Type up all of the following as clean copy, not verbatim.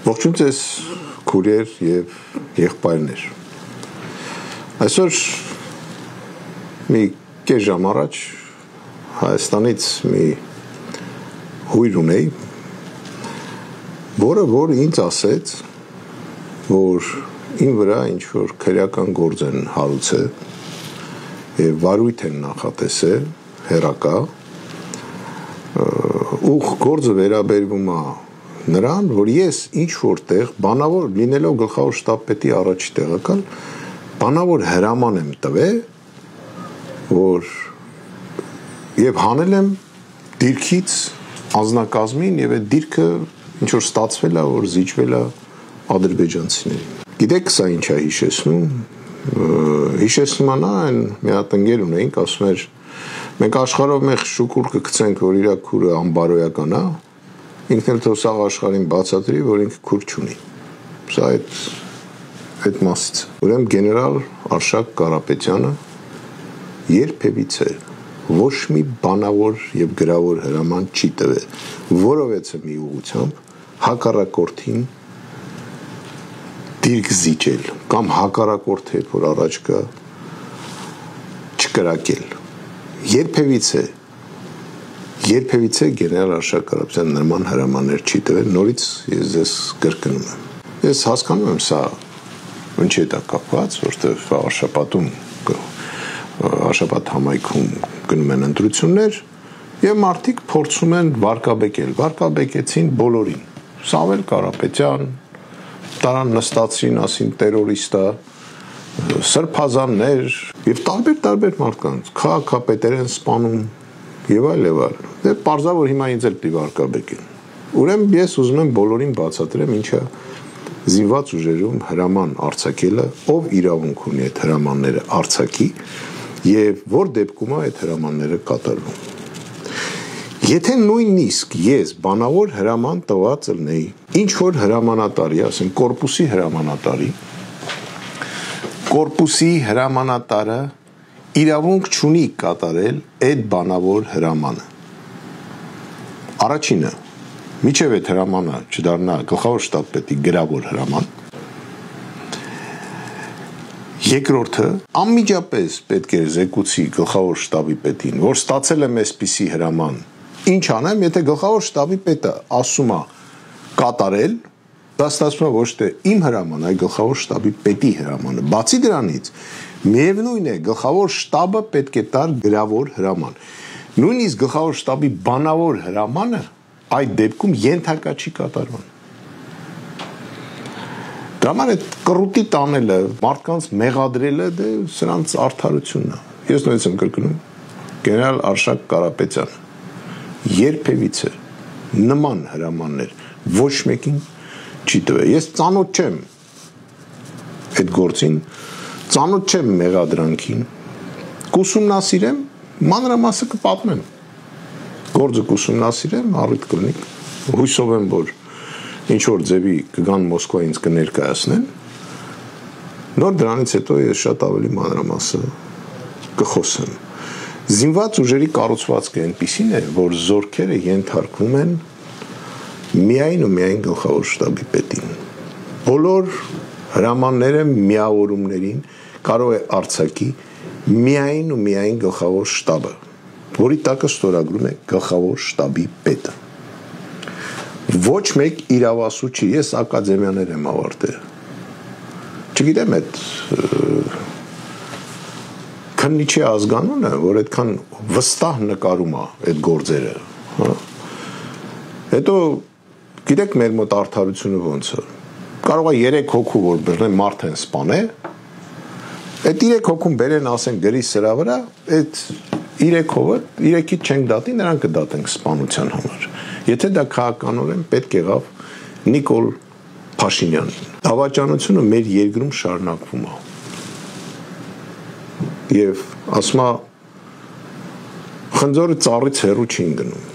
Ողջույն ձեզ քուրեր եւ եղբայրներ։ Այսօր մի կես ժամ առաջ Հայաստանից մի հույր ունեի, որ ինձ ասեց, որ իմ վրա ինչ-որ քրեական գործ են հարուցել եւ վարույթ են նախատեսել հերակա, ուղ գործը վերաբերվում է նրան, որ ես ինչ-որտեղ բանավոր լինելով գլխավոր շտաբպետի առաջի տեղակալ, բանավոր հրաման եմ տվել, որ եւ հանել եմ դիրքից անձնակազմին եւ այդ դիրքը ինչ որ ստացվել է, որ զիջվել է ադրբեջանցիներին։ Գիտեք, սա ինչ է հիշեցնում։ Հիշեցնում է այն մի հատ ընկեր ունեինք, ասում էր, մենք աշխարհով մեկ շուկուր կգցենք, որ իր քուրը անբարոյական է, ինքն էլ թող սաղ աշխարհին բացատրի, որ ինքը քուր չունի։ Սա այդ մասից։ Ուրեմն գեներալ Արշակ Կարապետյանը երբևիցե ոչ մի բանավոր եւ գրավոր հրաման չի տվել, որովհետեւ մի ուղղությամբ հակառակորդին դիրք զիջել կամ հակառակորդ հետ որ առաջ կա չկրակել։ Երբևիցե գեներալ Արշակ Կարապետյանը նման հրամաններ չի տվել, նորից ես ձեզ կրկնում եմ։ Ես հասկանում եմ սա ինչի է դա կապված, որտեղ Արշապատ համայնքում գնում են ընտրություններ եւ մարդիկ փորձում են վարկաբեկեցին բոլորին։ Սամվել Կարապետյան, տարան նստացին, ասին տերորիստ է, սրբազաններ եւ տարբեր մարդկանց, քաղաքապետեր են սպանում եւ այլ։ Դե պարզա որ հիմա ինձ էլ պիտի վարկաբեկեն։ Ուրեմն ես ուզում եմ բոլորին բացատրեմ ինչա զինված ուժերում հրաման արձակելը, ով իրավունք ունի այդ հրամանները արձակի եւ որ դեպքում է այդ հրամանները կատարվում։ Եթե նույնիսկ ես բանավոր հրաման տված ելնեի, ինչ որ հրամանատարի, ասենք կորպուսի հրամանատարը իրավունք չունի կատարել այդ բանավոր հրամանը։ Առաջինը, միջև այդ հրամանը չդառնա գլխավոր շտաբպետի գրավոր հրաման։ Երկրորդը, անմիջապես պետք է զեկուցի գլխավոր շտաբի պետին, որ ստացել եմ այսպիսի հրաման։ Ինչ անեմ, եթե գլխավոր շտաբի պետը ասում է կատարել, դա ստացվում է ոչ թե իմ հրաման, այլ գլխավոր շտաբի պետի հրամանը։ Բացի դրանից, միևնույն է, գլխավոր շտաբը պետք է տար գրավոր հրաման։ Նույնիսկ գլխավոր շտաբի բանավոր հրամանը այդ դեպքում ենթակա չի կատարվում։ Դրա համար այդ կռուտի տանելը, մարդկանց մեղադրելը դե սրանց արդարությունն է։ Ես նույնիսկ եմ կրկնում, գեներալ Արշակ Կարապետյանը երբևիցե նման հրամաններ ոչ մեկին չի տվել։ Ես ծանոթ չեմ այդ գործին, ծանոթ չեմ մեղադրանքին, կուսումնասիրեմ, մանրամասը կպատմեմ։ Գործը կուսումնասիրեմ, առիթ կլինի, հույսով եմ, որ ինչ որ ձևի կգան Մոսկվա ինձ կներկայացնեն, նոր դրանից հետո ես շատ ավելի մանրամասը կխոսեմ։ Զինված ուժերի կառուցվածքը այնպիսին է, որ զորքերը ենթարկվում են միայն ու միայն գլխավոր շտաբի պետին։ Բոլոր հրամանները միավորումներին կարող է արձակի միայն ու միայն գլխավոր շտաբը, որի տակը ստորագրում է գլխավոր շտաբի պետը։ Ոչ մեկ իրավասու չի, ես ակադեմիաներ եմ ավարտել։ Չգիտեմ այդ քննիչի ազգանունը, որ այդքան վստահ նկարում է այդ գործերը, հա։ Հետո գիտեք մեր մոտ արդարությունը ոնց է։ Կարող է 3 հոգու որ բռնեն մարդ են սպանել, այդ 3 հոգուն բերեն ասեն գրի սրա վրա, այդ 3 հովը 3-ից չենք դատի, նրանք կդատենք սպանության համար։ Եթե դա քաղաքականորեն պետք եղավ Նիկոլ Փաշինյանին։ Դավաճանությունը մեր երկրում շարունակվում է։ Եվ ասում է խնձորը ծառից հեռու չի գնում։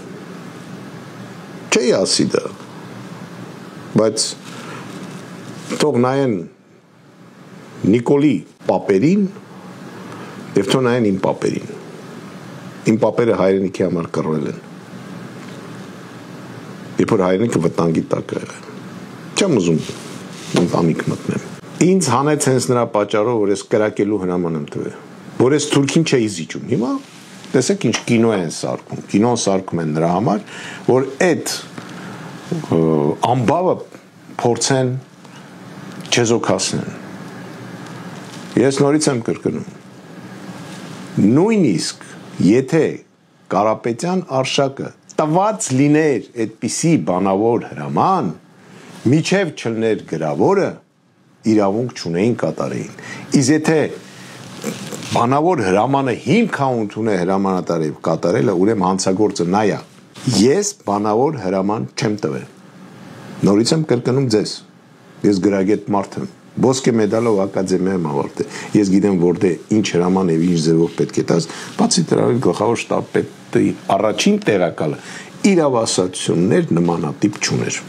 Չի ասի դա։ Բայց թող նայեն Նիկոլի պապերին եւ թող նայեն իմ պապերին։ Իմ պապերը հայրենիքի համար կռվել են։ Երբ որ հայրենիքը վտանգի տակ է եղել։ Չեմ ուզում ընտանիք մտնեմ։ Ինձ հանեց հենց նրա պատճառով, որ ես կրակելու հրաման եմ տվել, որ ես թուրքին չէի զիջում։ Հիմա տեսեք ինչ կինո են սարքում։ Կինոն սարքում են նրա համար, որ այդ ամբավը փորձեն չեզոքացնեն։ Ես նորից եմ կրկնում։ Նույնիսկ եթե Կարապետյան արշակը տված լիներ այդպիսի բանավոր հրաման, միջև չլներ գրավորը, իրավունք չունեին կատարեին։ Իսկ եթե բանավոր հրամանը հիմք ունի հրամանատարի կատարելը, ուրեմն հանցագործը նա է։ Ես բանավոր հրաման չեմ տվել։ Նորից եմ կրկնում ձեզ։ Ես գրագետ մարդ եմ։ Ոսկե մեդալով ակադեմիա եմ ավարտել։ Ես գիտեմ որտեղ ինչ հրաման եւ ինչ ձևով պետք է տաս, բացի դրանից գլխավոր շտաբի առաջին տեղակալը իրավասացություններ նմանատիպ չուներ։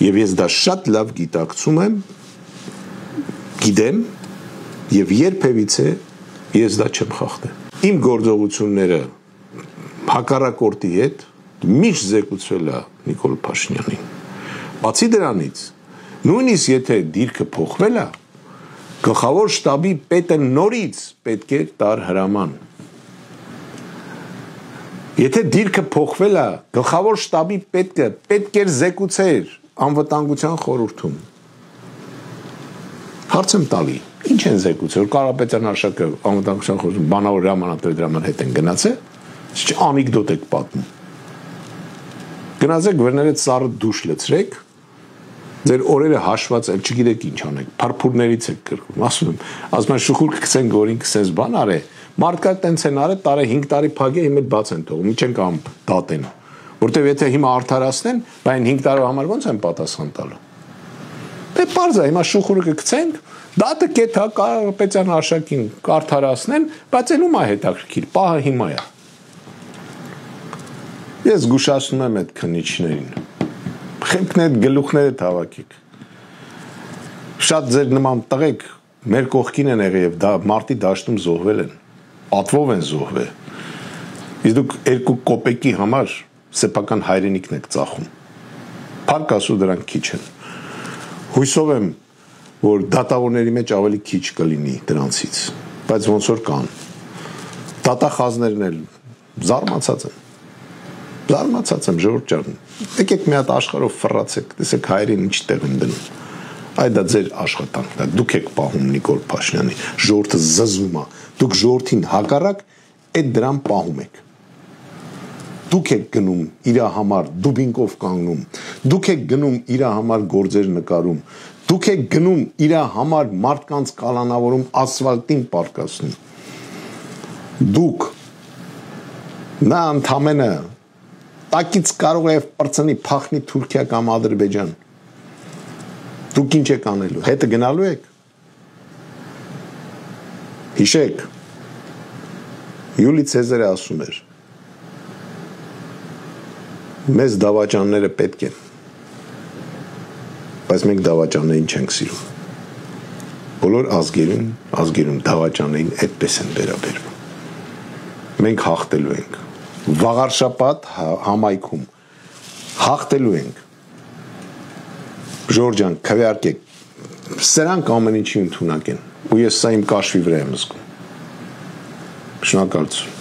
Եվ ես դա շատ լավ գիտակցում եմ, գիտեմ եւ երբևիցե ես դա չեմ խախտել։ Իմ գործողությունները հակառակորդի հետ միշտ զեկուցվել է Նիկոլ Փաշինյանին։ Բացի դրանից, նույնիսկ եթե դիրքը փոխվել է, գլխավոր շտաբի պետը նորից պետք է տար հրաման։ Եթե դիրքը փոխվել է, գլխավոր շտաբի պետքը պետք է զեկուցեր անվտանգության խորհրդում։ Հարց եմ տալի, ինչ են զեկուցել, որ Կարապետյան արշակը անվտանգության խորհրդում բանավոր հրամանատար դրաման հետ են գնացել, ինչ անեկդոտ եք պատմում։ Գնացեք վերներդ սառը դուշ լցրեք, ձեր օրերը հաշված էլ չգիտեք ինչ անեք, փարփուրներից եք կրկում, ասում եմ շուխուր կգցեն գորին կսենց բան արե, մարդկա տենց են արել, տարե 5 տարի փագե հիմա բաց են թողում, ինչ են կամ դատեն, որտեվ եթե հիմա արդարացնեն, բայն 5 տարի համար ոնց են պատասխան տալու։ Դե պարզ է, հիմա շուխուրը կգցենք, դատը կեթա Կարապետյան արշակին կարդարացնեն, բայց ելում է հետաքրքիր, պահը հիմա է։ Ես զգուշացնում եմ այդ քննիչներին։ Խելքն այդ գլուխները հավաքեք։ Շատ ձեր նման տղեկ մեր կողքին են եղել եւ դա մարտի դաշտում զոհվել են, պատվով են զոհվել։ Իսկ դուք 2 կոպեկի համար սեփական հայրենիքն եք ծախում։ Փառք Աստծո դրանք քիչ են։ Հույսով եմ, որ դատավորների մեջ ավելի քիչ կլինի դրանցից, բայց ոնց որ կան։ Դատախազներն էլ զարմացած են։ Զարմացած եմ ժողովուրդ ջան։ Եկեք մի հատ աշխարհով ֆռացեք, տեսեք հայերին ինչ տեղ են դնում։ Այդ դա ձեր աշխատանքն է։ Դուք եք պահում Նիկոլ Փաշինյանի, ժողովուրդը զզվում է։ Դուք ժողովրդին հակառակ այդ դրան պահում եք։ Դուք եք գնում իր համար դուբինկով կանգնում։ Դուք եք գնում իր համար գործեր նկարում։ Դուք եք գնում իր համար մարդկանց կալանավորում, ասֆալտին պարկասնում։ Դուք նա ընդամենը տակից կարող է պրծնի փախնի Թուրքիա կամ Ադրբեջան։ Դուք ինչ եք անելու, հետը գնալու եք։ Հիշեք, Յուլի Ցեզարը ասում էր. մեզ դավաճանները պետք են, բայց մենք դավաճաններին չենք սիրում։ Բոլոր ազգերում դավաճաններին այդպես են վերաբերվում։ Մենք հաղթելու ենք։ Վաղարշապատ համայքում հաղթելու ենք։ Ժորժ ջան, քվեարկեք, սրանք ամեն ինչի ընդունակ են, ու ես սա իմ կաշվի վրա եմ զգում։ Շնորհակալություն։